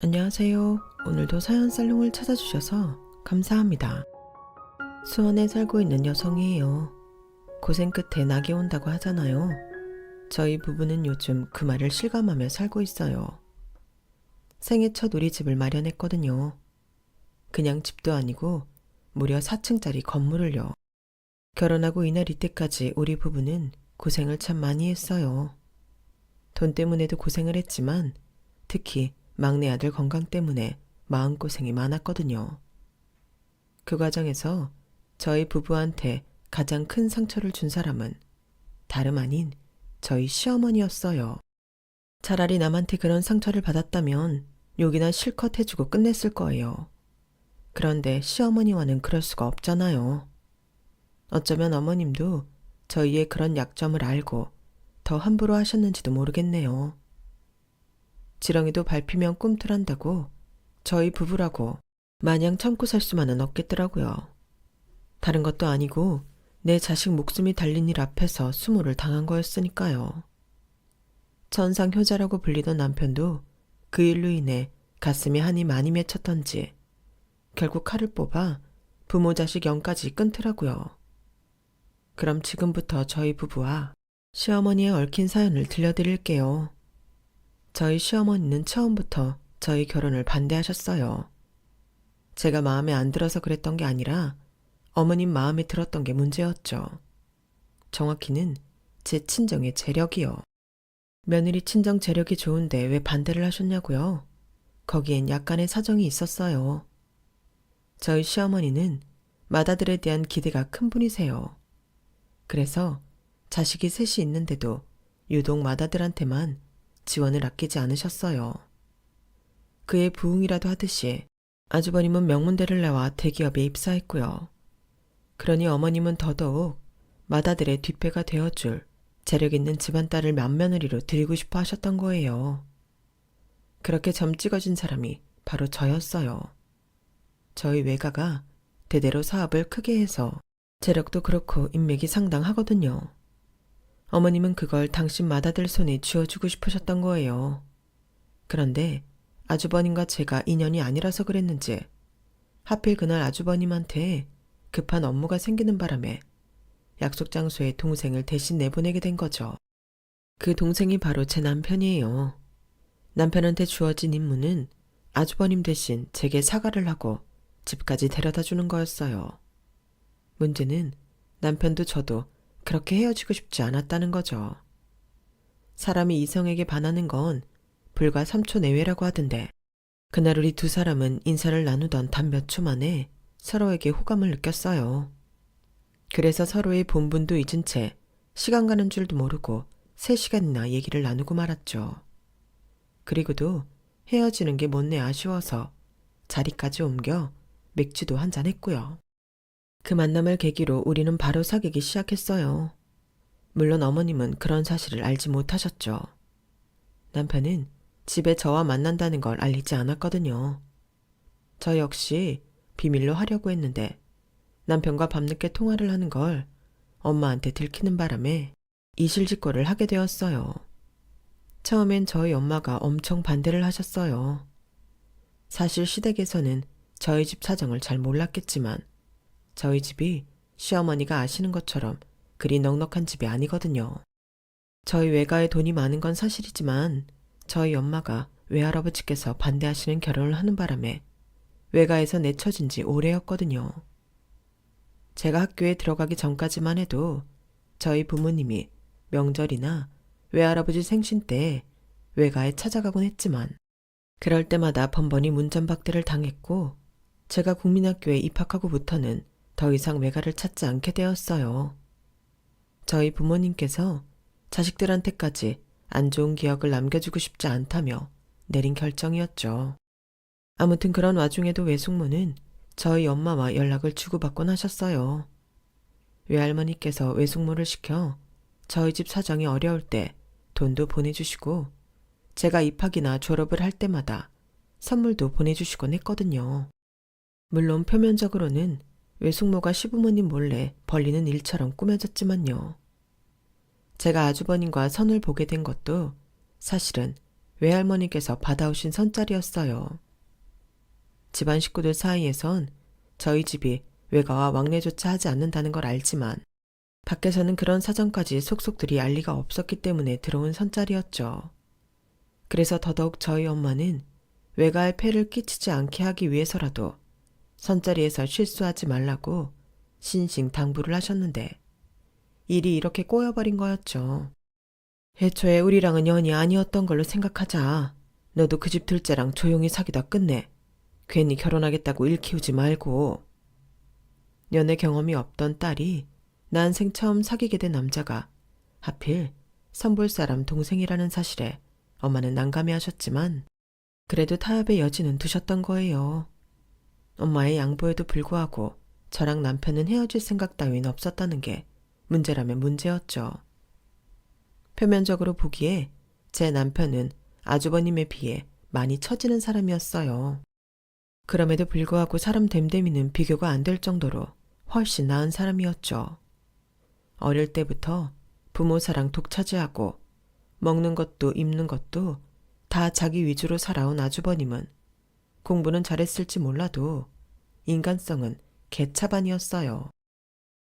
안녕하세요. 오늘도 사연 살롱을 찾아주셔서 감사합니다. 수원에 살고 있는 여성이에요. 고생 끝에 낙이 온다고 하잖아요. 저희 부부는 요즘 그 말을 실감하며 살고 있어요. 생애 첫 우리 집을 마련했거든요. 그냥 집도 아니고 무려 4층짜리 건물을요. 결혼하고 이날 이때까지 우리 부부는 고생을 참 많이 했어요. 돈 때문에도 고생을 했지만 특히 막내 아들 건강 때문에 마음고생이 많았거든요. 그 과정에서 저희 부부한테 가장 큰 상처를 준 사람은 다름 아닌 저희 시어머니였어요. 차라리 남한테 그런 상처를 받았다면 욕이나 실컷 해주고 끝냈을 거예요. 그런데 시어머니와는 그럴 수가 없잖아요. 어쩌면 어머님도 저희의 그런 약점을 알고 더 함부로 하셨는지도 모르겠네요. 지렁이도 밟히면 꿈틀한다고 저희 부부라고 마냥 참고 살 수만은 없겠더라고요. 다른 것도 아니고 내 자식 목숨이 달린 일 앞에서 수모를 당한 거였으니까요. 천상효자라고 불리던 남편도 그 일로 인해 가슴에 한이 많이 맺혔던지 결국 칼을 뽑아 부모 자식 영까지 끊더라고요. 그럼 지금부터 저희 부부와 시어머니의 얽힌 사연을 들려드릴게요. 저희 시어머니는 처음부터 저희 결혼을 반대하셨어요. 제가 마음에 안 들어서 그랬던 게 아니라 어머님 마음에 들었던 게 문제였죠. 정확히는 제 친정의 재력이요. 며느리 친정 재력이 좋은데 왜 반대를 하셨냐고요? 거기엔 약간의 사정이 있었어요. 저희 시어머니는 맏아들에 대한 기대가 큰 분이세요. 그래서 자식이 셋이 있는데도 유독 맏아들한테만 지원을 아끼지 않으셨어요. 그의 부흥이라도 하듯이 아주버님은 명문대를 나와 대기업에 입사했고요. 그러니 어머님은 더더욱 맏아들의 뒷배가 되어줄 재력 있는 집안딸을 맏며느리로 드리고 싶어 하셨던 거예요. 그렇게 점 찍어준 사람이 바로 저였어요. 저희 외가가 대대로 사업을 크게 해서 재력도 그렇고 인맥이 상당하거든요. 어머님은 그걸 당신 맏아들 손에 쥐어주고 싶으셨던 거예요. 그런데 아주버님과 제가 인연이 아니라서 그랬는지 하필 그날 아주버님한테 급한 업무가 생기는 바람에 약속 장소에 동생을 대신 내보내게 된 거죠. 그 동생이 바로 제 남편이에요. 남편한테 주어진 임무는 아주버님 대신 제게 사과를 하고 집까지 데려다 주는 거였어요. 문제는 남편도 저도 그렇게 헤어지고 싶지 않았다는 거죠. 사람이 이성에게 반하는 건 불과 3초 내외라고 하던데 그날 우리 두 사람은 인사를 나누던 단 몇 초 만에 서로에게 호감을 느꼈어요. 그래서 서로의 본분도 잊은 채 시간 가는 줄도 모르고 3시간이나 얘기를 나누고 말았죠. 그리고도 헤어지는 게 못내 아쉬워서 자리까지 옮겨 맥주도 한잔 했고요. 그 만남을 계기로 우리는 바로 사귀기 시작했어요. 물론 어머님은 그런 사실을 알지 못하셨죠. 남편은 집에 저와 만난다는 걸 알리지 않았거든요. 저 역시 비밀로 하려고 했는데 남편과 밤늦게 통화를 하는 걸 엄마한테 들키는 바람에 이실직고를 하게 되었어요. 처음엔 저희 엄마가 엄청 반대를 하셨어요. 사실 시댁에서는 저희 집 사정을 잘 몰랐겠지만 저희 집이 시어머니가 아시는 것처럼 그리 넉넉한 집이 아니거든요. 저희 외가에 돈이 많은 건 사실이지만 저희 엄마가 외할아버지께서 반대하시는 결혼을 하는 바람에 외가에서 내쳐진 지 오래였거든요. 제가 학교에 들어가기 전까지만 해도 저희 부모님이 명절이나 외할아버지 생신 때 외가에 찾아가곤 했지만 그럴 때마다 번번이 문전박대를 당했고 제가 국민학교에 입학하고부터는 더 이상 외가를 찾지 않게 되었어요. 저희 부모님께서 자식들한테까지 안 좋은 기억을 남겨주고 싶지 않다며 내린 결정이었죠. 아무튼 그런 와중에도 외숙모는 저희 엄마와 연락을 주고받곤 하셨어요. 외할머니께서 외숙모를 시켜 저희 집 사정이 어려울 때 돈도 보내주시고 제가 입학이나 졸업을 할 때마다 선물도 보내주시곤 했거든요. 물론 표면적으로는 외숙모가 시부모님 몰래 벌리는 일처럼 꾸며졌지만요. 제가 아주버님과 선을 보게 된 것도 사실은 외할머니께서 받아오신 선짜리였어요. 집안 식구들 사이에선 저희 집이 외가와 왕래조차 하지 않는다는 걸 알지만 밖에서는 그런 사정까지 속속들이 알 리가 없었기 때문에 들어온 선짜리였죠. 그래서 더더욱 저희 엄마는 외가에 폐를 끼치지 않게 하기 위해서라도 선짜리에서 실수하지 말라고 신신 당부를 하셨는데 일이 이렇게 꼬여버린 거였죠. 애초에 우리랑은 연이 아니었던 걸로 생각하자. 너도 그 집 둘째랑 조용히 사귀다 끝내. 괜히 결혼하겠다고 일 키우지 말고. 연애 경험이 없던 딸이 난생 처음 사귀게 된 남자가 하필 선볼 사람 동생이라는 사실에 엄마는 난감해하셨지만 그래도 타협의 여지는 두셨던 거예요. 엄마의 양보에도 불구하고 저랑 남편은 헤어질 생각 따윈 없었다는 게 문제라면 문제였죠. 표면적으로 보기에 제 남편은 아주버님에 비해 많이 처지는 사람이었어요. 그럼에도 불구하고 사람 됨됨이는 비교가 안 될 정도로 훨씬 나은 사람이었죠. 어릴 때부터 부모 사랑 독차지하고 먹는 것도 입는 것도 다 자기 위주로 살아온 아주버님은 공부는 잘했을지 몰라도 인간성은 개차반이었어요.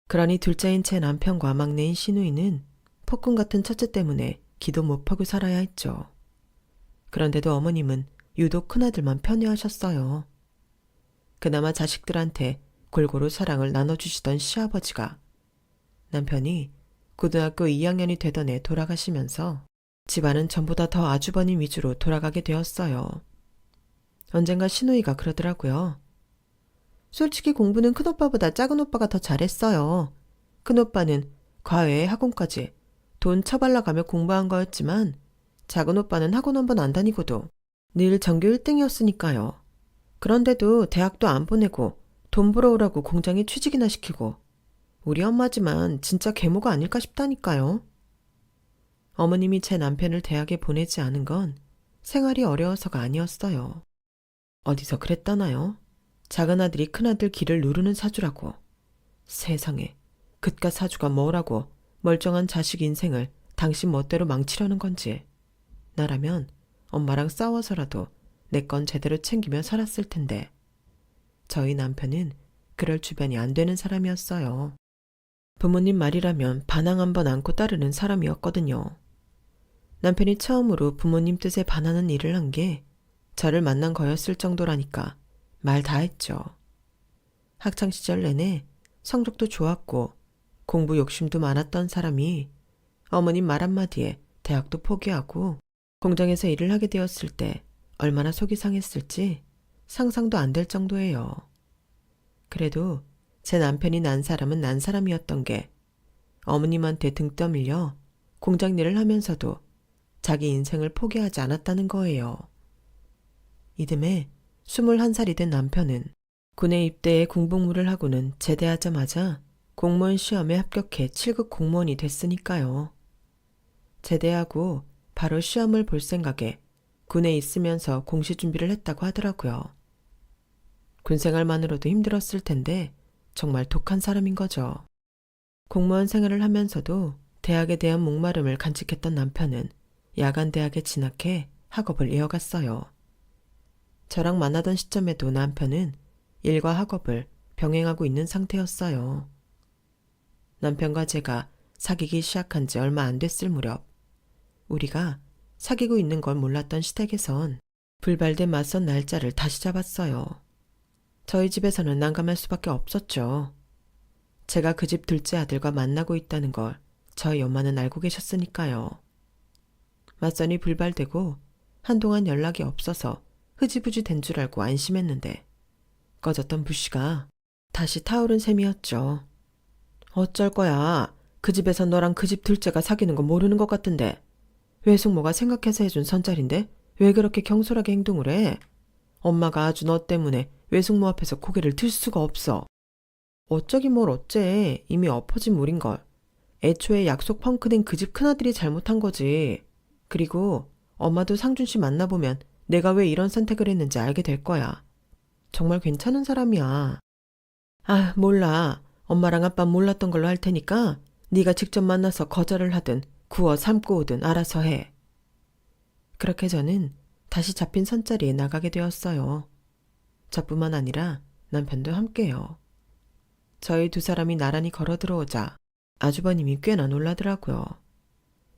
그러니 둘째인 제 남편과 막내인 시누이는 폭군 같은 첫째 때문에 기도 못 펴고 살아야 했죠. 그런데도 어머님은 유독 큰아들만 편애하셨어요. 그나마 자식들한테 골고루 사랑을 나눠주시던 시아버지가 남편이 고등학교 2학년이 되던 해 돌아가시면서 집안은 전보다 더 아주버님 위주로 돌아가게 되었어요. 언젠가 시누이가 그러더라고요. 솔직히 공부는 큰오빠보다 작은오빠가 더 잘했어요. 큰오빠는 과외에 학원까지 돈 처발라가며 공부한 거였지만 작은오빠는 학원 한 번 안 다니고도 늘 전교 1등이었으니까요. 그런데도 대학도 안 보내고 돈 벌어오라고 공장에 취직이나 시키고 우리 엄마지만 진짜 계모가 아닐까 싶다니까요. 어머님이 제 남편을 대학에 보내지 않은 건 생활이 어려워서가 아니었어요. 어디서 그랬다나요? 작은 아들이 큰아들 길을 누르는 사주라고. 세상에, 그깟 사주가 뭐라고 멀쩡한 자식 인생을 당신 멋대로 망치려는 건지. 나라면 엄마랑 싸워서라도 내 건 제대로 챙기며 살았을 텐데. 저희 남편은 그럴 주변이 안 되는 사람이었어요. 부모님 말이라면 반항 한번 안고 따르는 사람이었거든요. 남편이 처음으로 부모님 뜻에 반하는 일을 한 게 저를 만난 거였을 정도라니까 말 다 했죠. 학창시절 내내 성적도 좋았고 공부 욕심도 많았던 사람이 어머님 말 한마디에 대학도 포기하고 공장에서 일을 하게 되었을 때 얼마나 속이 상했을지 상상도 안 될 정도예요. 그래도 제 남편이 난 사람은 난 사람이었던 게 어머님한테 등 떠밀려 공장 일을 하면서도 자기 인생을 포기하지 않았다는 거예요. 이듬해 21살이 된 남편은 군에 입대해 군복무를 하고는 제대하자마자 공무원 시험에 합격해 7급 공무원이 됐으니까요. 제대하고 바로 시험을 볼 생각에 군에 있으면서 공시 준비를 했다고 하더라고요. 군 생활만으로도 힘들었을 텐데 정말 독한 사람인 거죠. 공무원 생활을 하면서도 대학에 대한 목마름을 간직했던 남편은 야간 대학에 진학해 학업을 이어갔어요. 저랑 만나던 시점에도 남편은 일과 학업을 병행하고 있는 상태였어요. 남편과 제가 사귀기 시작한 지 얼마 안 됐을 무렵 우리가 사귀고 있는 걸 몰랐던 시댁에선 불발된 맞선 날짜를 다시 잡았어요. 저희 집에서는 난감할 수밖에 없었죠. 제가 그 집 둘째 아들과 만나고 있다는 걸 저희 엄마는 알고 계셨으니까요. 맞선이 불발되고 한동안 연락이 없어서 흐지부지 된 줄 알고 안심했는데 꺼졌던 불씨가 다시 타오른 셈이었죠. 어쩔 거야. 그 집에서 너랑 그 집 둘째가 사귀는 거 모르는 것 같은데. 외숙모가 생각해서 해준 선짜리인데 왜 그렇게 경솔하게 행동을 해? 엄마가 아주 너 때문에 외숙모 앞에서 고개를 들 수가 없어. 어쩌긴 뭘 어째. 이미 엎어진 물인걸. 애초에 약속 펑크된 그 집 큰아들이 잘못한 거지. 그리고 엄마도 상준 씨 만나보면 내가 왜 이런 선택을 했는지 알게 될 거야. 정말 괜찮은 사람이야. 아, 몰라. 엄마랑 아빠 몰랐던 걸로 할 테니까 네가 직접 만나서 거절을 하든 구워 삶고 오든 알아서 해. 그렇게 저는 다시 잡힌 선자리에 나가게 되었어요. 저뿐만 아니라 남편도 함께요. 저희 두 사람이 나란히 걸어 들어오자 아주버님이 꽤나 놀라더라고요.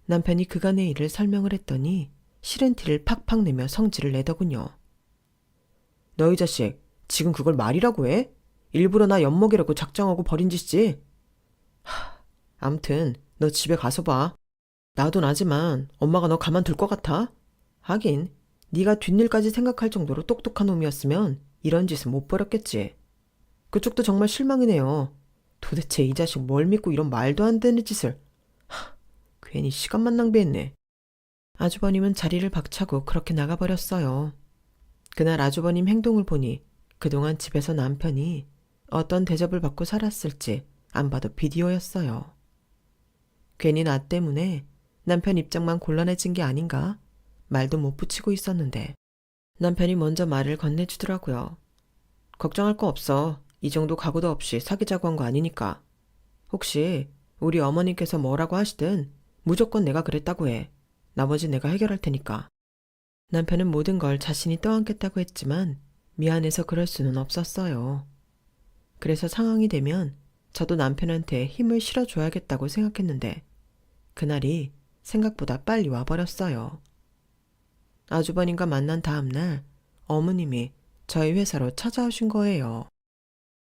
남편이 그간의 일을 설명을 했더니 싫은 티를 팍팍 내며 성질을 내더군요. 너희 자식, 지금 그걸 말이라고 해? 일부러 나 엿먹이려고 작정하고 버린 짓이지? 암튼 너 집에 가서 봐. 나도 나지만 엄마가 너 가만둘 것 같아? 하긴 네가 뒷일까지 생각할 정도로 똑똑한 놈이었으면 이런 짓은 못 벌였겠지. 그쪽도 정말 실망이네요. 도대체 이 자식 뭘 믿고 이런 말도 안 되는 짓을. 괜히 시간만 낭비했네. 아주버님은 자리를 박차고 그렇게 나가버렸어요. 그날 아주버님 행동을 보니 그동안 집에서 남편이 어떤 대접을 받고 살았을지 안 봐도 비디오였어요. 괜히 나 때문에 남편 입장만 곤란해진 게 아닌가? 말도 못 붙이고 있었는데 남편이 먼저 말을 건네주더라고요. 걱정할 거 없어. 이 정도 각오도 없이 사귀자고 한 거 아니니까. 혹시 우리 어머님께서 뭐라고 하시든 무조건 내가 그랬다고 해. 나머지 내가 해결할 테니까. 남편은 모든 걸 자신이 떠안겠다고 했지만 미안해서 그럴 수는 없었어요. 그래서 상황이 되면 저도 남편한테 힘을 실어줘야겠다고 생각했는데 그날이 생각보다 빨리 와버렸어요. 아주버님과 만난 다음 날 어머님이 저희 회사로 찾아오신 거예요.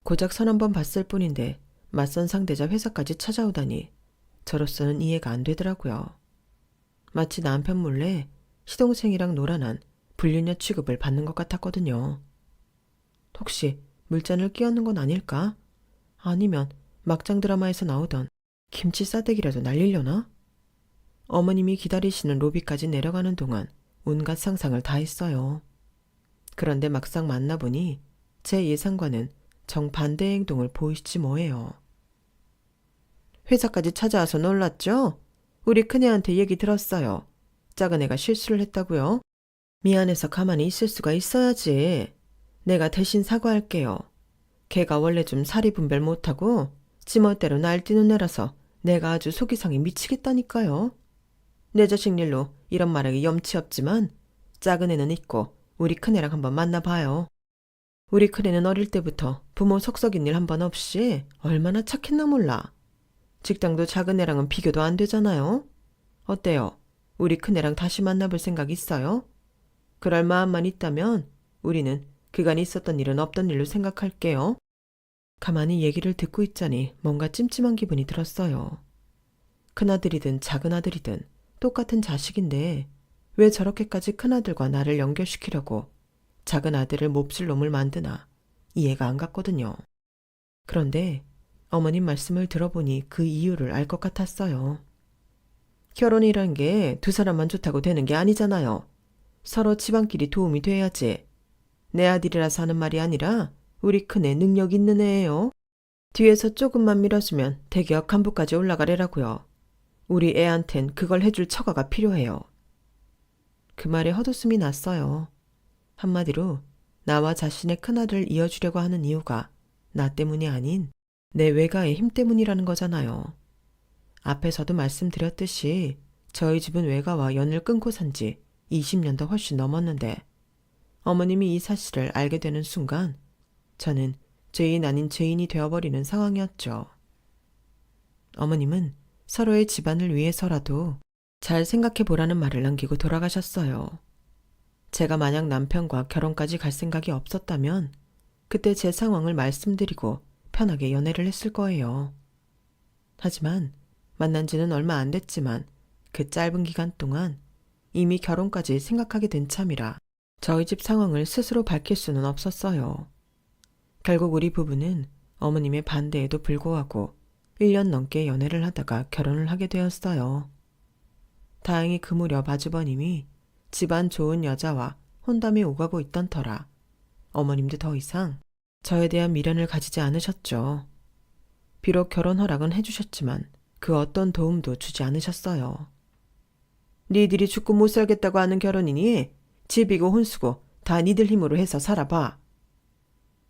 고작 선 한번 봤을 뿐인데 맞선 상대자 회사까지 찾아오다니 저로서는 이해가 안 되더라고요. 마치 남편 몰래 시동생이랑 놀아난 불륜녀 취급을 받는 것 같았거든요. 혹시 물잔을 끼얹는 건 아닐까? 아니면 막장 드라마에서 나오던 김치 싸대기라도 날리려나? 어머님이 기다리시는 로비까지 내려가는 동안 온갖 상상을 다 했어요. 그런데 막상 만나보니 제 예상과는 정반대의 행동을 보이시지 뭐예요. 회사까지 찾아와서 놀랐죠? 우리 큰애한테 얘기 들었어요. 작은 애가 실수를 했다고요? 미안해서 가만히 있을 수가 있어야지. 내가 대신 사과할게요. 걔가 원래 좀 사리 분별 못하고 지멋대로 날뛰는 애라서 내가 아주 속이상이 미치겠다니까요. 내 자식 일로 이런 말하기 염치 없지만 작은 애는 있고 우리 큰애랑 한번 만나봐요. 우리 큰애는 어릴 때부터 부모 속썩인 일 한 번 없이 얼마나 착했나 몰라. 직장도 작은 애랑은 비교도 안 되잖아요. 어때요? 우리 큰애랑 다시 만나볼 생각 있어요? 그럴 마음만 있다면 우리는 그간 있었던 일은 없던 일로 생각할게요. 가만히 얘기를 듣고 있자니 뭔가 찜찜한 기분이 들었어요. 큰아들이든 작은아들이든 똑같은 자식인데 왜 저렇게까지 큰아들과 나를 연결시키려고 작은아들을 몹쓸 놈을 만드나 이해가 안 갔거든요. 그런데 어머님 말씀을 들어보니 그 이유를 알 것 같았어요. 결혼이란 게 두 사람만 좋다고 되는 게 아니잖아요. 서로 집안끼리 도움이 돼야지. 내 아들이라서 하는 말이 아니라 우리 큰애 능력 있는 애예요. 뒤에서 조금만 밀어주면 대기업 간부까지 올라가래라고요. 우리 애한텐 그걸 해줄 처가가 필요해요. 그 말에 헛웃음이 났어요. 한마디로 나와 자신의 큰아들을 이어주려고 하는 이유가 나 때문이 아닌 내 외가의 힘 때문이라는 거잖아요. 앞에서도 말씀드렸듯이 저희 집은 외가와 연을 끊고 산 지 20년도 훨씬 넘었는데 어머님이 이 사실을 알게 되는 순간 저는 죄인 아닌 죄인이 되어버리는 상황이었죠. 어머님은 서로의 집안을 위해서라도 잘 생각해보라는 말을 남기고 돌아가셨어요. 제가 만약 남편과 결혼까지 갈 생각이 없었다면 그때 제 상황을 말씀드리고 편하게 연애를 했을 거예요. 하지만 만난 지는 얼마 안 됐지만 그 짧은 기간 동안 이미 결혼까지 생각하게 된 참이라 저희 집 상황을 스스로 밝힐 수는 없었어요. 결국 우리 부부는 어머님의 반대에도 불구하고 1년 넘게 연애를 하다가 결혼을 하게 되었어요. 다행히 그 무렵 아주버님이 집안 좋은 여자와 혼담이 오가고 있던 터라 어머님도 더 이상 저에 대한 미련을 가지지 않으셨죠. 비록 결혼 허락은 해주셨지만 그 어떤 도움도 주지 않으셨어요. 니들이 죽고 못 살겠다고 하는 결혼이니 집이고 혼수고 다 니들 힘으로 해서 살아봐.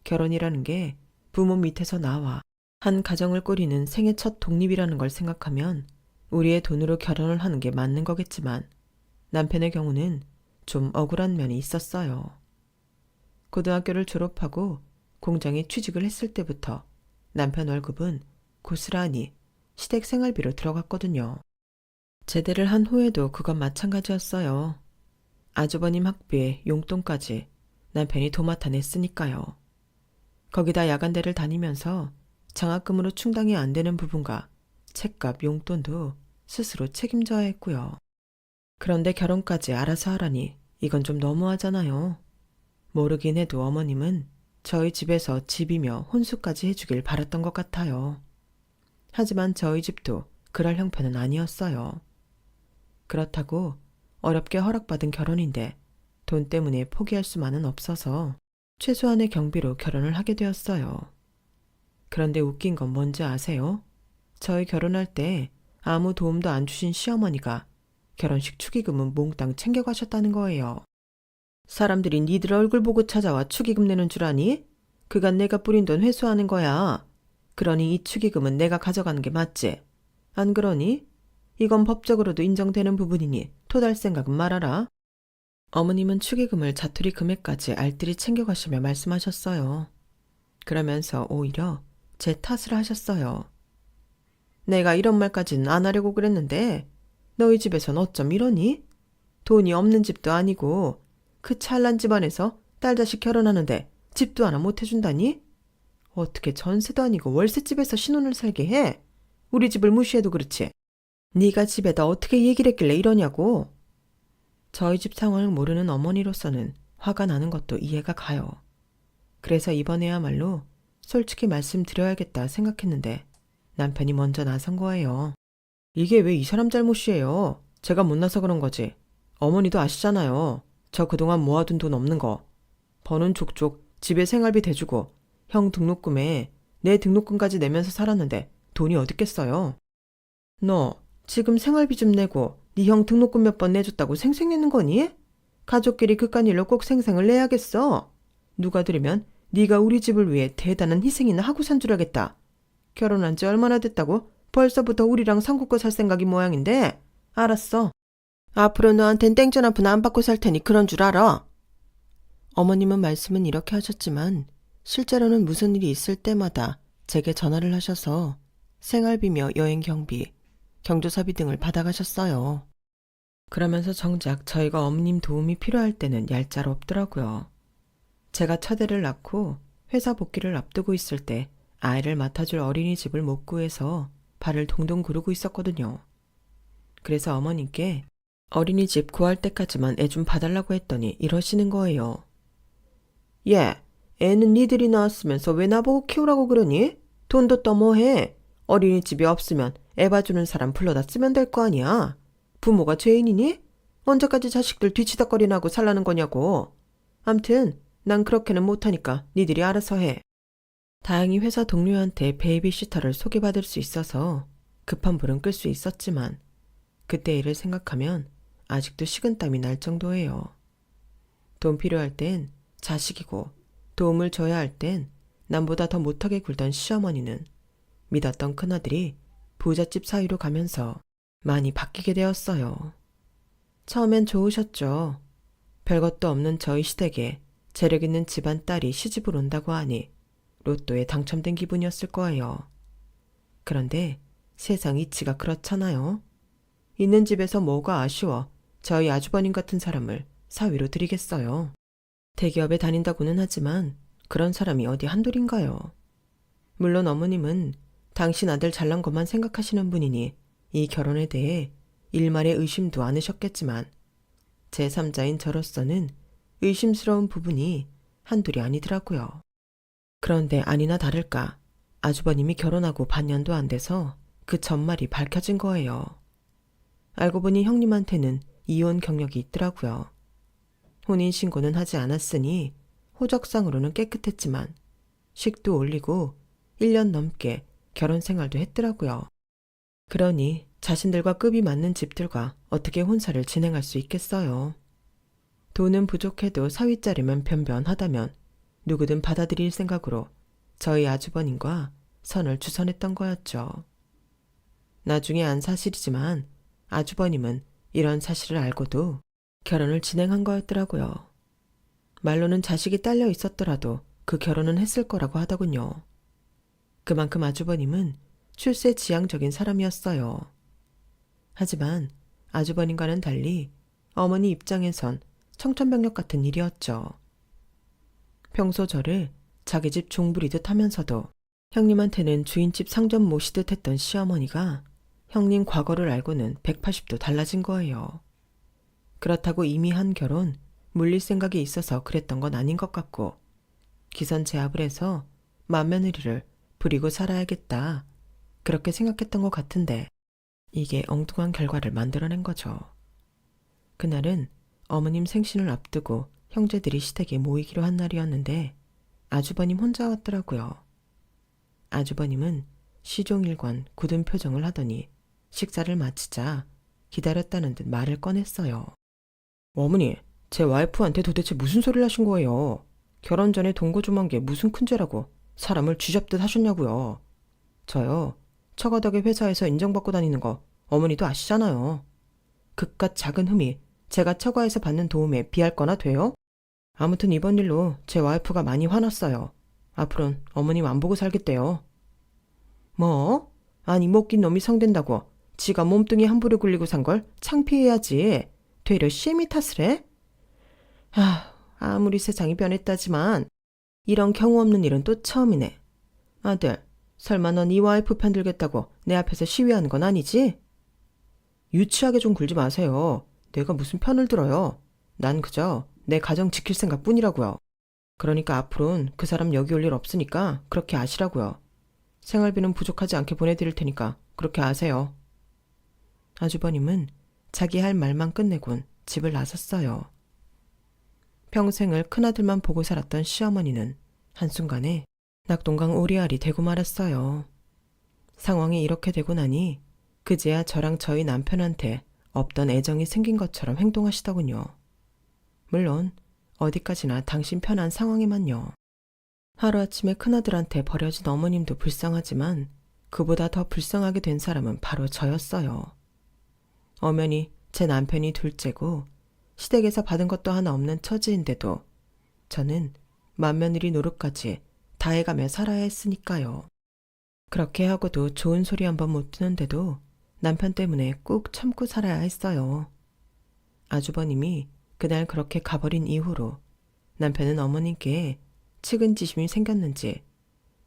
결혼이라는 게 부모 밑에서 나와 한 가정을 꾸리는 생애 첫 독립이라는 걸 생각하면 우리의 돈으로 결혼을 하는 게 맞는 거겠지만 남편의 경우는 좀 억울한 면이 있었어요. 고등학교를 졸업하고 공장에 취직을 했을 때부터 남편 월급은 고스란히 시댁 생활비로 들어갔거든요. 제대를 한 후에도 그건 마찬가지였어요. 아주버님 학비에 용돈까지 남편이 도맡아 냈으니까요. 거기다 야간대를 다니면서 장학금으로 충당이 안 되는 부분과 책값, 용돈도 스스로 책임져야 했고요. 그런데 결혼까지 알아서 하라니 이건 좀 너무하잖아요. 모르긴 해도 어머님은 저희 집에서 집이며 혼수까지 해주길 바랐던 것 같아요. 하지만 저희 집도 그럴 형편은 아니었어요. 그렇다고 어렵게 허락받은 결혼인데 돈 때문에 포기할 수만은 없어서 최소한의 경비로 결혼을 하게 되었어요. 그런데 웃긴 건 뭔지 아세요? 저희 결혼할 때 아무 도움도 안 주신 시어머니가 결혼식 축의금은 몽땅 챙겨가셨다는 거예요. 사람들이 니들 얼굴 보고 찾아와 축의금 내는 줄 아니? 그간 내가 뿌린 돈 회수하는 거야. 그러니 이 축의금은 내가 가져가는 게 맞지? 안 그러니? 이건 법적으로도 인정되는 부분이니 토달 생각은 말아라. 어머님은 축의금을 자투리 금액까지 알뜰히 챙겨가시며 말씀하셨어요. 그러면서 오히려 제 탓을 하셨어요. 내가 이런 말까지는 안 하려고 그랬는데 너희 집에선 어쩜 이러니? 돈이 없는 집도 아니고 그 찰난 집안에서 딸 자식 결혼하는데 집도 하나 못 해준다니? 어떻게 전세도 아니고 월세집에서 신혼을 살게 해? 우리 집을 무시해도 그렇지. 네가 집에다 어떻게 얘기를 했길래 이러냐고. 저희 집 상황을 모르는 어머니로서는 화가 나는 것도 이해가 가요. 그래서 이번에야말로 솔직히 말씀드려야겠다 생각했는데 남편이 먼저 나선 거예요. 이게 왜 이 사람 잘못이에요? 제가 못나서 그런 거지. 어머니도 아시잖아요. 저 그동안 모아둔 돈 없는 거. 버는 족족 집에 생활비 대주고 형 등록금에 내 등록금까지 내면서 살았는데 돈이 어딨겠어요. 너 지금 생활비 좀 내고 네 형 등록금 몇 번 내줬다고 생색내는 거니? 가족끼리 그깟 일로 꼭 생생을 내야겠어. 누가 들으면 네가 우리 집을 위해 대단한 희생이나 하고 산 줄 알겠다. 결혼한 지 얼마나 됐다고? 벌써부터 우리랑 상국거 살 생각이 모양인데. 알았어. 앞으로 너한텐 땡전 한 푼 안 받고 살 테니 그런 줄 알아. 어머님은 말씀은 이렇게 하셨지만 실제로는 무슨 일이 있을 때마다 제게 전화를 하셔서 생활비며 여행 경비, 경조사비 등을 받아가셨어요. 그러면서 정작 저희가 어머님 도움이 필요할 때는 얄짤 없더라고요. 제가 첫애를 낳고 회사 복귀를 앞두고 있을 때 아이를 맡아줄 어린이집을 못 구해서 발을 동동 구르고 있었거든요. 그래서 어머님께 어린이집 구할 때까지만 애 좀 봐달라고 했더니 이러시는 거예요. 얘, 애는 니들이 낳았으면서 왜 나보고 키우라고 그러니? 돈도 또 뭐해? 어린이집이 없으면 애 봐주는 사람 불러다 쓰면 될 거 아니야. 부모가 죄인이니? 언제까지 자식들 뒤치다꺼리나 하고 살라는 거냐고. 암튼 난 그렇게는 못하니까 니들이 알아서 해. 다행히 회사 동료한테 베이비시터를 소개받을 수 있어서 급한 불은 끌 수 있었지만 그때 일을 생각하면 아직도 식은땀이 날 정도예요. 돈 필요할 땐 자식이고 도움을 줘야 할 땐 남보다 더 못하게 굴던 시어머니는 믿었던 큰아들이 부잣집 사이로 가면서 많이 바뀌게 되었어요. 처음엔 좋으셨죠. 별것도 없는 저희 시댁에 재력 있는 집안 딸이 시집을 온다고 하니 로또에 당첨된 기분이었을 거예요. 그런데 세상 이치가 그렇잖아요. 있는 집에서 뭐가 아쉬워 저희 아주버님 같은 사람을 사위로 드리겠어요. 대기업에 다닌다고는 하지만 그런 사람이 어디 한둘인가요. 물론 어머님은 당신 아들 잘난 것만 생각하시는 분이니 이 결혼에 대해 일말의 의심도 않으셨겠지만 제3자인 저로서는 의심스러운 부분이 한둘이 아니더라고요. 그런데 아니나 다를까 아주버님이 결혼하고 반년도 안 돼서 그 전말이 밝혀진 거예요. 알고 보니 형님한테는 이혼 경력이 있더라고요. 혼인신고는 하지 않았으니 호적상으로는 깨끗했지만 식도 올리고 1년 넘게 결혼 생활도 했더라고요. 그러니 자신들과 급이 맞는 집들과 어떻게 혼사를 진행할 수 있겠어요. 돈은 부족해도 사위자리면 변변하다면 누구든 받아들일 생각으로 저희 아주버님과 선을 주선했던 거였죠. 나중에 안 사실이지만 아주버님은 이런 사실을 알고도 결혼을 진행한 거였더라고요. 말로는 자식이 딸려 있었더라도 그 결혼은 했을 거라고 하더군요. 그만큼 아주버님은 출세 지향적인 사람이었어요. 하지만 아주버님과는 달리 어머니 입장에선 청천벽력 같은 일이었죠. 평소 저를 자기 집 종부리듯 하면서도 형님한테는 주인집 상점 모시듯 했던 시어머니가 형님 과거를 알고는 180도 달라진 거예요. 그렇다고 이미 한 결혼, 물릴 생각이 있어서 그랬던 건 아닌 것 같고 기선제압을 해서 맏며느리를 부리고 살아야겠다. 그렇게 생각했던 것 같은데 이게 엉뚱한 결과를 만들어낸 거죠. 그날은 어머님 생신을 앞두고 형제들이 시댁에 모이기로 한 날이었는데 아주버님 혼자 왔더라고요. 아주버님은 시종일관 굳은 표정을 하더니 식사를 마치자 기다렸다는 듯 말을 꺼냈어요. 어머니, 제 와이프한테 도대체 무슨 소리를 하신 거예요? 결혼 전에 동거 좀 한 게 무슨 큰 죄라고 사람을 쥐잡듯 하셨냐고요. 저요, 처가덕의 회사에서 인정받고 다니는 거 어머니도 아시잖아요. 그깟 작은 흠이 제가 처가에서 받는 도움에 비할 거나 돼요? 아무튼 이번 일로 제 와이프가 많이 화났어요. 앞으로는 어머님 안 보고 살겠대요. 뭐? 아니 못 낀 놈이 성된다고 지가 몸뚱이 함부로 굴리고 산 걸 창피해야지. 되려 시엠이 탓을 해? 아무리 세상이 변했다지만 이런 경우 없는 일은 또 처음이네. 아들, 설마 넌 이 와이프 편들겠다고 내 앞에서 시위하는 건 아니지? 유치하게 좀 굴지 마세요. 내가 무슨 편을 들어요. 난 그저 내 가정 지킬 생각뿐이라고요. 그러니까 앞으로는 그 사람 여기 올 일 없으니까 그렇게 아시라고요. 생활비는 부족하지 않게 보내드릴 테니까 그렇게 아세요. 아주버님은 자기 할 말만 끝내곤 집을 나섰어요. 평생을 큰아들만 보고 살았던 시어머니는 한순간에 낙동강 오리알이 되고 말았어요. 상황이 이렇게 되고 나니 그제야 저랑 저희 남편한테 없던 애정이 생긴 것처럼 행동하시더군요. 물론 어디까지나 당신 편한 상황에만요. 하루아침에 큰아들한테 버려진 어머님도 불쌍하지만 그보다 더 불쌍하게 된 사람은 바로 저였어요. 엄연히 제 남편이 둘째고 시댁에서 받은 것도 하나 없는 처지인데도 저는 맏며느리 노릇까지 다 해가며 살아야 했으니까요. 그렇게 하고도 좋은 소리 한번 못 듣는데도 남편 때문에 꾹 참고 살아야 했어요. 아주버님이 그날 그렇게 가버린 이후로 남편은 어머님께 측은지심이 생겼는지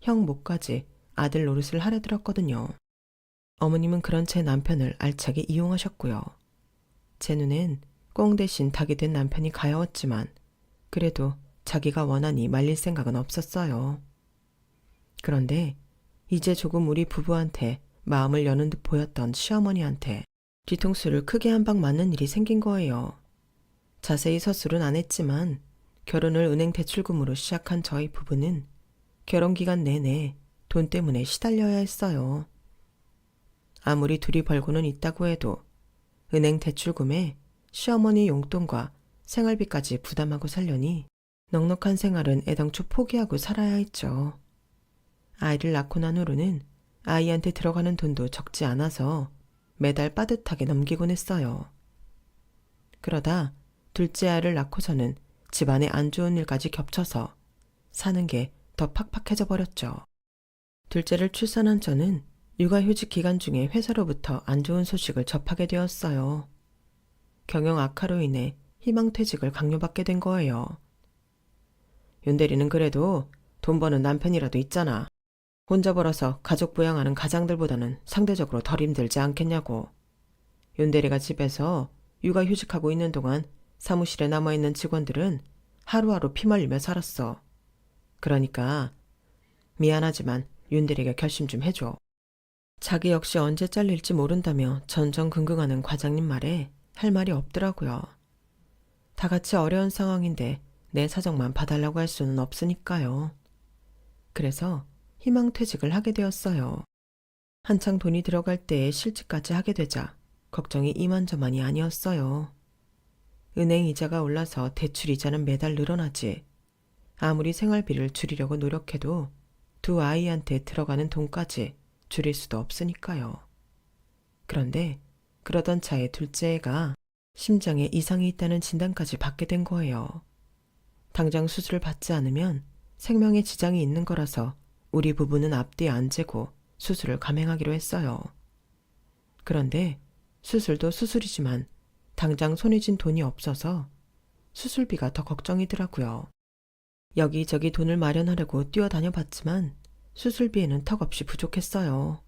형 목까지 아들 노릇을 하려 들었거든요. 어머님은 그런 제 남편을 알차게 이용하셨고요. 제 눈엔 꽁 대신 닭이 된 남편이 가여웠지만 그래도 자기가 원하니 말릴 생각은 없었어요. 그런데 이제 조금 우리 부부한테 마음을 여는 듯 보였던 시어머니한테 뒤통수를 크게 한 방 맞는 일이 생긴 거예요. 자세히 서술은 안 했지만 결혼을 은행 대출금으로 시작한 저희 부부는 결혼 기간 내내 돈 때문에 시달려야 했어요. 아무리 둘이 벌고는 있다고 해도 은행 대출금에 시어머니 용돈과 생활비까지 부담하고 살려니 넉넉한 생활은 애당초 포기하고 살아야 했죠. 아이를 낳고 난 후로는 아이한테 들어가는 돈도 적지 않아서 매달 빠듯하게 넘기곤 했어요. 그러다 둘째 아이를 낳고서는 집안에 안 좋은 일까지 겹쳐서 사는 게 더 팍팍해져 버렸죠. 둘째를 출산한 저는 육아휴직 기간 중에 회사로부터 안 좋은 소식을 접하게 되었어요. 경영 악화로 인해 희망퇴직을 강요받게 된 거예요. 윤대리는 그래도 돈 버는 남편이라도 있잖아. 혼자 벌어서 가족 부양하는 가장들보다는 상대적으로 덜 힘들지 않겠냐고. 윤대리가 집에서 육아휴직하고 있는 동안 사무실에 남아있는 직원들은 하루하루 피말리며 살았어. 그러니까 미안하지만 윤대리가 결심 좀 해줘. 자기 역시 언제 잘릴지 모른다며 전전긍긍하는 과장님 말에 할 말이 없더라고요. 다 같이 어려운 상황인데 내 사정만 봐달라고 할 수는 없으니까요. 그래서 희망퇴직을 하게 되었어요. 한창 돈이 들어갈 때에 실직까지 하게 되자 걱정이 이만저만이 아니었어요. 은행 이자가 올라서 대출 이자는 매달 늘어나지. 아무리 생활비를 줄이려고 노력해도 두 아이한테 들어가는 돈까지 줄일 수도 없으니까요. 그런데 그러던 차에 둘째 애가 심장에 이상이 있다는 진단까지 받게 된 거예요. 당장 수술을 받지 않으면 생명에 지장이 있는 거라서 우리 부부는 앞뒤에 안 재고 수술을 감행하기로 했어요. 그런데 수술도 수술이지만 당장 손에 쥔 돈이 없어서 수술비가 더 걱정이더라고요. 여기저기 돈을 마련하려고 뛰어다녀 봤지만 수술비에는 턱없이 부족했어요.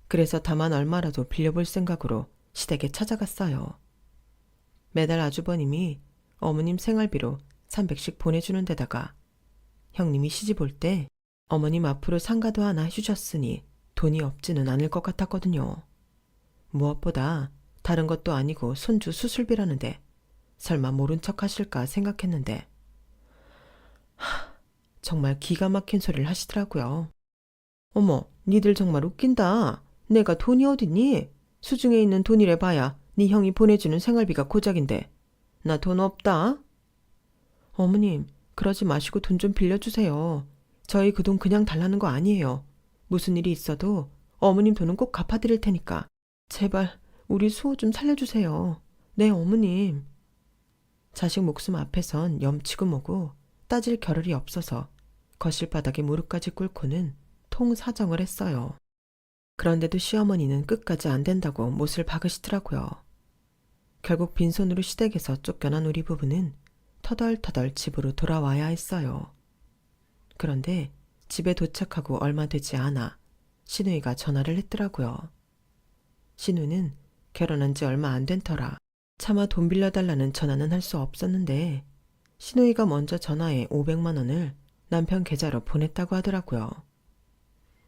그래서 다만 얼마라도 빌려볼 생각으로 시댁에 찾아갔어요. 매달 아주버님이 어머님 생활비로 300씩 보내주는 데다가 형님이 시집 올 때 어머님 앞으로 상가도 하나 해주셨으니 돈이 없지는 않을 것 같았거든요. 무엇보다 다른 것도 아니고 손주 수술비라는데 설마 모른 척 하실까 생각했는데 정말 기가 막힌 소리를 하시더라고요. 어머, 니들 정말 웃긴다. 내가 돈이 어딨니? 수중에 있는 돈이래 봐야 네 형이 보내주는 생활비가 고작인데 나 돈 없다. 어머님, 그러지 마시고 돈 좀 빌려주세요. 저희 그 돈 그냥 달라는 거 아니에요. 무슨 일이 있어도 어머님 돈은 꼭 갚아드릴 테니까 제발 우리 수호 좀 살려주세요. 네, 어머님. 자식 목숨 앞에선 염치고 뭐고 따질 겨를이 없어서 거실 바닥에 무릎까지 꿇고는 통사정을 했어요. 그런데도 시어머니는 끝까지 안 된다고 못을 박으시더라고요. 결국 빈손으로 시댁에서 쫓겨난 우리 부부는 터덜터덜 집으로 돌아와야 했어요. 그런데 집에 도착하고 얼마 되지 않아 신우이가 전화를 했더라고요. 신우는 결혼한 지 얼마 안 된 터라 차마 돈 빌려달라는 전화는 할 수 없었는데 신우이가 먼저 전화해 500만 원을 남편 계좌로 보냈다고 하더라고요.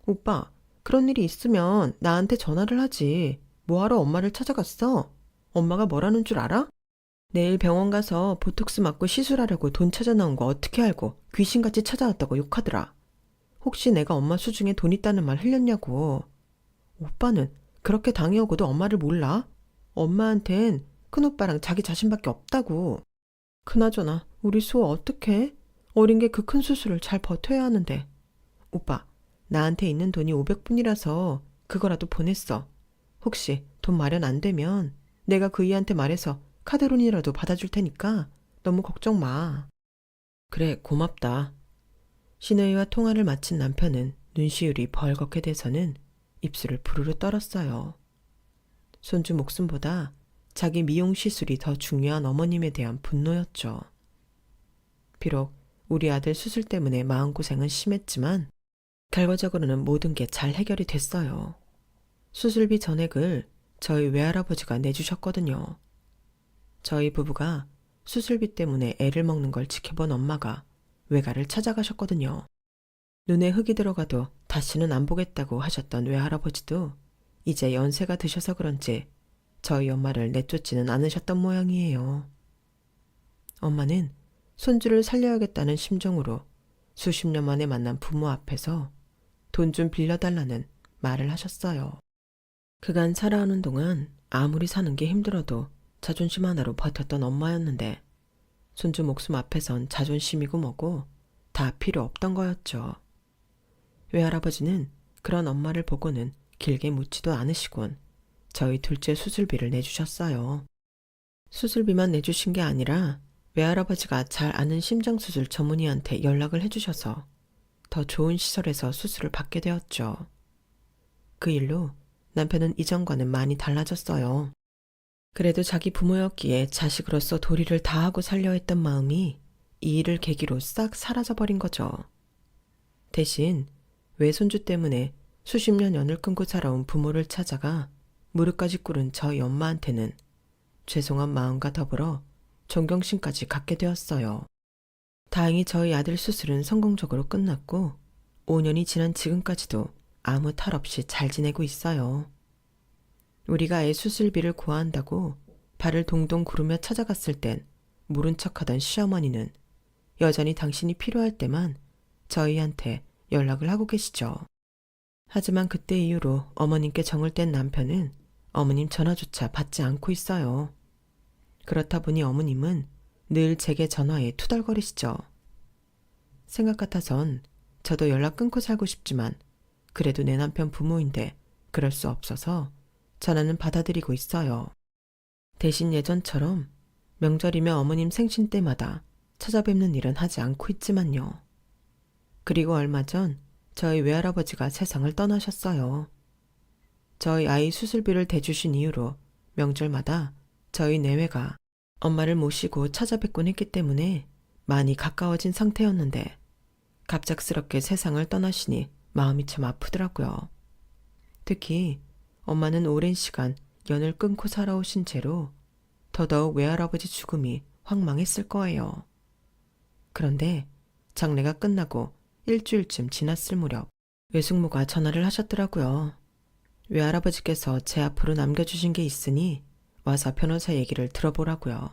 오빠, 그런 일이 있으면 나한테 전화를 하지. 뭐하러 엄마를 찾아갔어? 엄마가 뭐라는 줄 알아? 내일 병원 가서 보톡스 맞고 시술하려고 돈 찾아 나온 거 어떻게 알고 귀신같이 찾아왔다고 욕하더라. 혹시 내가 엄마 수중에 돈 있다는 말 흘렸냐고. 오빠는 그렇게 당해 오고도 엄마를 몰라? 엄마한텐 큰오빠랑 자기 자신밖에 없다고. 그나저나 우리 수호 어떡해? 어린 게 그 큰 수술을 잘 버텨야 하는데. 오빠, 나한테 있는 돈이 500분이라서 그거라도 보냈어. 혹시 돈 마련 안 되면 내가 그 이한테 말해서 카드론이라도 받아줄 테니까 너무 걱정 마. 그래, 고맙다. 신우이와 통화를 마친 남편은 눈시울이 벌겋게 돼서는 입술을 부르르 떨었어요. 손주 목숨보다 자기 미용 시술이 더 중요한 어머님에 대한 분노였죠. 비록 우리 아들 수술 때문에 마음고생은 심했지만 결과적으로는 모든 게 잘 해결이 됐어요. 수술비 전액을 저희 외할아버지가 내주셨거든요. 저희 부부가 수술비 때문에 애를 먹는 걸 지켜본 엄마가 외가를 찾아가셨거든요. 눈에 흙이 들어가도 다시는 안 보겠다고 하셨던 외할아버지도 이제 연세가 드셔서 그런지 저희 엄마를 내쫓지는 않으셨던 모양이에요. 엄마는 손주를 살려야겠다는 심정으로 수십 년 만에 만난 부모 앞에서 돈 좀 빌려달라는 말을 하셨어요. 그간 살아오는 동안 아무리 사는 게 힘들어도 자존심 하나로 버텼던 엄마였는데 손주 목숨 앞에선 자존심이고 뭐고 다 필요 없던 거였죠. 외할아버지는 그런 엄마를 보고는 길게 묻지도 않으시곤 저희 둘째 수술비를 내주셨어요. 수술비만 내주신 게 아니라 외할아버지가 잘 아는 심장수술 전문의한테 연락을 해주셔서 더 좋은 시설에서 수술을 받게 되었죠. 그 일로 남편은 이전과는 많이 달라졌어요. 그래도 자기 부모였기에 자식으로서 도리를 다하고 살려 했던 마음이 이 일을 계기로 싹 사라져버린 거죠. 대신 외손주 때문에 수십 년 연을 끊고 살아온 부모를 찾아가 무릎까지 꿇은 저희 엄마한테는 죄송한 마음과 더불어 존경심까지 갖게 되었어요. 다행히 저희 아들 수술은 성공적으로 끝났고 5년이 지난 지금까지도 아무 탈 없이 잘 지내고 있어요. 우리가 애 수술비를 구한다고 발을 동동 구르며 찾아갔을 땐 모른 척하던 시어머니는 여전히 당신이 필요할 때만 저희한테 연락을 하고 계시죠. 하지만 그때 이후로 어머님께 정을 뗀 남편은 어머님 전화조차 받지 않고 있어요. 그렇다 보니 어머님은 늘 제게 전화해 투덜거리시죠. 생각 같아선 저도 연락 끊고 살고 싶지만 그래도 내 남편 부모인데 그럴 수 없어서 전화는 받아들이고 있어요. 대신 예전처럼 명절이며 어머님 생신 때마다 찾아뵙는 일은 하지 않고 있지만요. 그리고 얼마 전 저희 외할아버지가 세상을 떠나셨어요. 저희 아이 수술비를 대주신 이유로 명절마다 저희 내외가 엄마를 모시고 찾아뵙곤 했기 때문에 많이 가까워진 상태였는데 갑작스럽게 세상을 떠나시니 마음이 참 아프더라고요. 특히 엄마는 오랜 시간 연을 끊고 살아오신 채로 더더욱 외할아버지 죽음이 황망했을 거예요. 그런데 장례가 끝나고 일주일쯤 지났을 무렵 외숙모가 전화를 하셨더라고요. 외할아버지께서 제 앞으로 남겨주신 게 있으니 와서 변호사 얘기를 들어보라고요.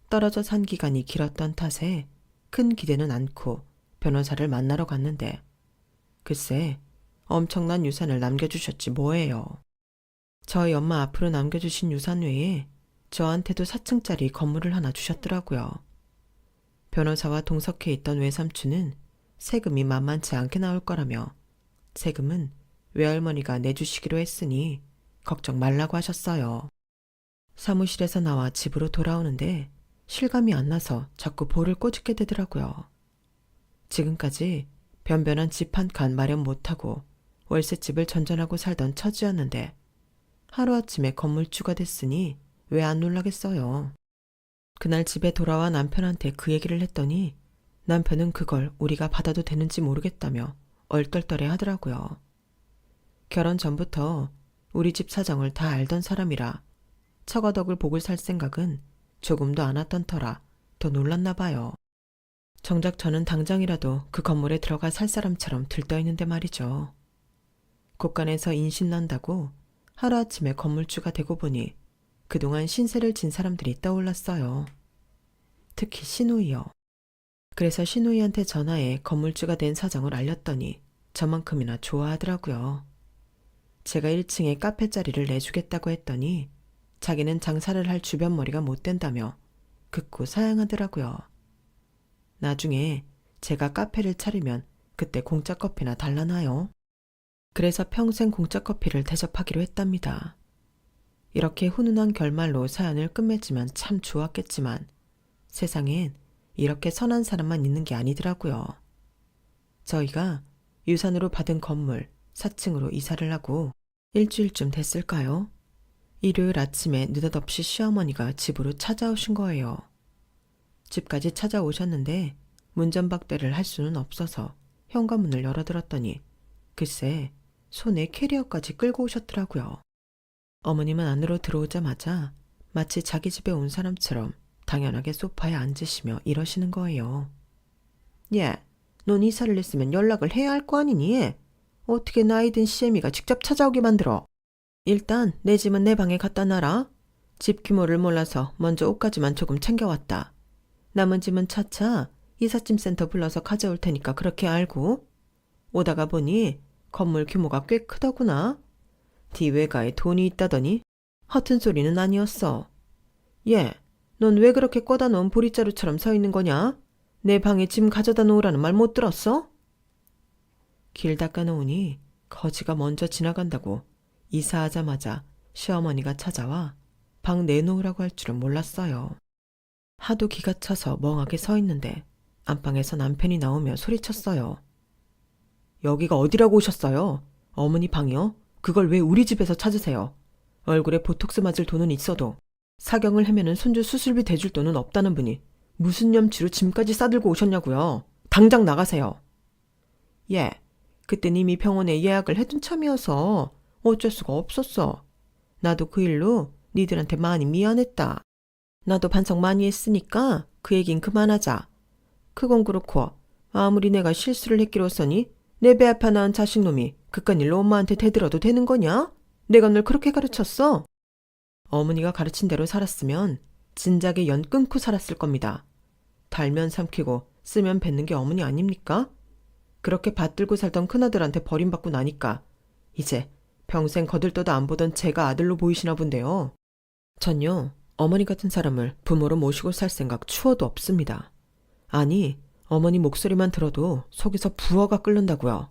떨어져 산 기간이 길었던 탓에 큰 기대는 않고 변호사를 만나러 갔는데 글쎄 엄청난 유산을 남겨주셨지 뭐예요. 저희 엄마 앞으로 남겨주신 유산 외에 저한테도 4층짜리 건물을 하나 주셨더라고요. 변호사와 동석해 있던 외삼촌은 세금이 만만치 않게 나올 거라며 세금은 외할머니가 내주시기로 했으니 걱정 말라고 하셨어요. 사무실에서 나와 집으로 돌아오는데 실감이 안 나서 자꾸 볼을 꼬집게 되더라고요. 지금까지 변변한 집 한 칸 마련 못하고 월세집을 전전하고 살던 처지였는데 하루아침에 건물주가 됐으니 왜 안 놀라겠어요. 그날 집에 돌아와 남편한테 그 얘기를 했더니 남편은 그걸 우리가 받아도 되는지 모르겠다며 얼떨떨해 하더라고요. 결혼 전부터 우리 집 사정을 다 알던 사람이라 처가덕을 복을 살 생각은 조금도 안 왔던 터라 더 놀랐나 봐요. 정작 저는 당장이라도 그 건물에 들어가 살 사람처럼 들떠있는데 말이죠. 곳간에서 인신난다고 하루아침에 건물주가 되고 보니 그동안 신세를 진 사람들이 떠올랐어요. 특히 시누이요. 그래서 시누이한테 전화해 건물주가 된 사정을 알렸더니 저만큼이나 좋아하더라고요. 제가 1층에 카페 자리를 내주겠다고 했더니 자기는 장사를 할 주변머리가 못 된다며 극구 사양하더라고요. 나중에 제가 카페를 차리면 그때 공짜 커피나 달라나요? 그래서 평생 공짜 커피를 대접하기로 했답니다. 이렇게 훈훈한 결말로 사연을 끝맺지만 참 좋았겠지만 세상엔 이렇게 선한 사람만 있는 게 아니더라고요. 저희가 유산으로 받은 건물 4층으로 이사를 하고 일주일쯤 됐을까요? 일요일 아침에 느닷없이 시어머니가 집으로 찾아오신 거예요. 집까지 찾아오셨는데 문전박대를 할 수는 없어서 현관문을 열어들었더니 글쎄 손에 캐리어까지 끌고 오셨더라고요. 어머님은 안으로 들어오자마자 마치 자기 집에 온 사람처럼 당연하게 소파에 앉으시며 이러시는 거예요. 예, 넌 이사를 했으면 연락을 해야 할 거 아니니? 어떻게 나이 든 시애미가 직접 찾아오게 만들어? 일단 내 짐은 내 방에 갖다 놔라. 집 규모를 몰라서 먼저 옷까지만 조금 챙겨왔다. 남은 짐은 차차 이삿짐 센터 불러서 가져올 테니까 그렇게 알고. 오다가 보니 건물 규모가 꽤 크더구나. 뒤외가에 돈이 있다더니 허튼 소리는 아니었어. 예, 넌 왜 그렇게 꺼다 놓은 보리자루처럼 서 있는 거냐? 내 방에 짐 가져다 놓으라는 말 못 들었어? 길 닦아놓으니 거지가 먼저 지나간다고 이사하자마자 시어머니가 찾아와 방 내놓으라고 할 줄은 몰랐어요. 하도 기가 차서 멍하게 서 있는데 안방에서 남편이 나오며 소리쳤어요. 여기가 어디라고 오셨어요? 어머니 방이요? 그걸 왜 우리 집에서 찾으세요? 얼굴에 보톡스 맞을 돈은 있어도 사경을 하면은 손주 수술비 대줄 돈은 없다는 분이 무슨 염치로 짐까지 싸들고 오셨냐고요. 당장 나가세요. 예, 그땐 이미 병원에 예약을 해둔 참이어서 어쩔 수가 없었어. 나도 그 일로 니들한테 많이 미안했다. 나도 반성 많이 했으니까 그 얘긴 그만하자. 그건 그렇고 아무리 내가 실수를 했기로서니 내 배 아파 낳은 자식놈이 그깟 일로 엄마한테 대들어도 되는 거냐? 내가 널 그렇게 가르쳤어? 어머니가 가르친 대로 살았으면 진작에 연 끊고 살았을 겁니다. 달면 삼키고 쓰면 뱉는 게 어머니 아닙니까? 그렇게 받들고 살던 큰아들한테 버림받고 나니까 이제 평생 거들떠도 안 보던 제가 아들로 보이시나 본데요. 전요, 어머니 같은 사람을 부모로 모시고 살 생각 추워도 없습니다. 아니, 어머니 목소리만 들어도 속에서 부어가 끓는다고요.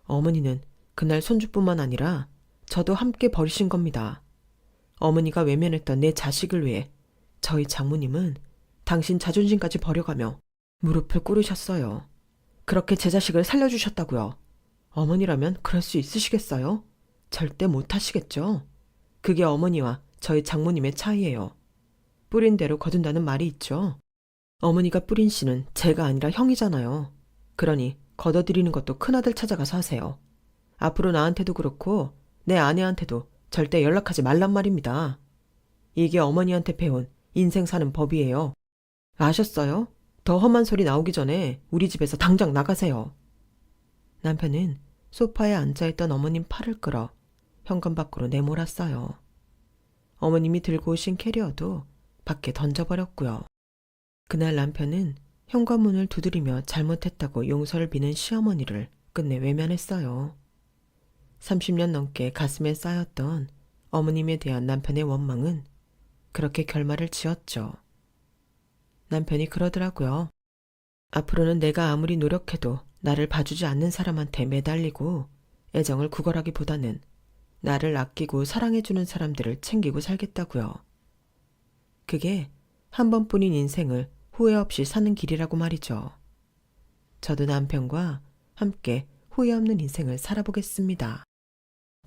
어머니는 그날 손주뿐만 아니라 저도 함께 버리신 겁니다. 어머니가 외면했던 내 자식을 위해 저희 장모님은 당신 자존심까지 버려가며 무릎을 꿇으셨어요. 그렇게 제 자식을 살려주셨다고요. 어머니라면 그럴 수 있으시겠어요? 절대 못하시겠죠? 그게 어머니와 저희 장모님의 차이예요. 뿌린 대로 거둔다는 말이 있죠. 어머니가 뿌린 씨는 제가 아니라 형이잖아요. 그러니 걷어들이는 것도 큰아들 찾아가서 하세요. 앞으로 나한테도 그렇고 내 아내한테도 절대 연락하지 말란 말입니다. 이게 어머니한테 배운 인생 사는 법이에요. 아셨어요? 더 험한 소리 나오기 전에 우리 집에서 당장 나가세요. 남편은 소파에 앉아있던 어머님 팔을 끌어 현관 밖으로 내몰았어요. 어머님이 들고 오신 캐리어도 밖에 던져버렸고요. 그날 남편은 현관문을 두드리며 잘못했다고 용서를 비는 시어머니를 끝내 외면했어요. 30년 넘게 가슴에 쌓였던 어머님에 대한 남편의 원망은 그렇게 결말을 지었죠. 남편이 그러더라고요. 앞으로는 내가 아무리 노력해도 나를 봐주지 않는 사람한테 매달리고 애정을 구걸하기보다는 나를 아끼고 사랑해주는 사람들을 챙기고 살겠다고요. 그게 한 번뿐인 인생을 후회 없이 사는 길이라고 말이죠. 저도 남편과 함께 후회 없는 인생을 살아보겠습니다.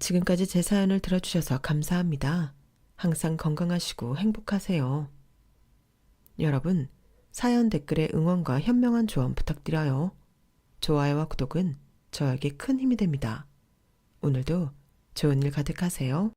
지금까지 제 사연을 들어주셔서 감사합니다. 항상 건강하시고 행복하세요. 여러분, 사연 댓글에 응원과 현명한 조언 부탁드려요. 좋아요와 구독은 저에게 큰 힘이 됩니다. 오늘도 좋은 일 가득하세요.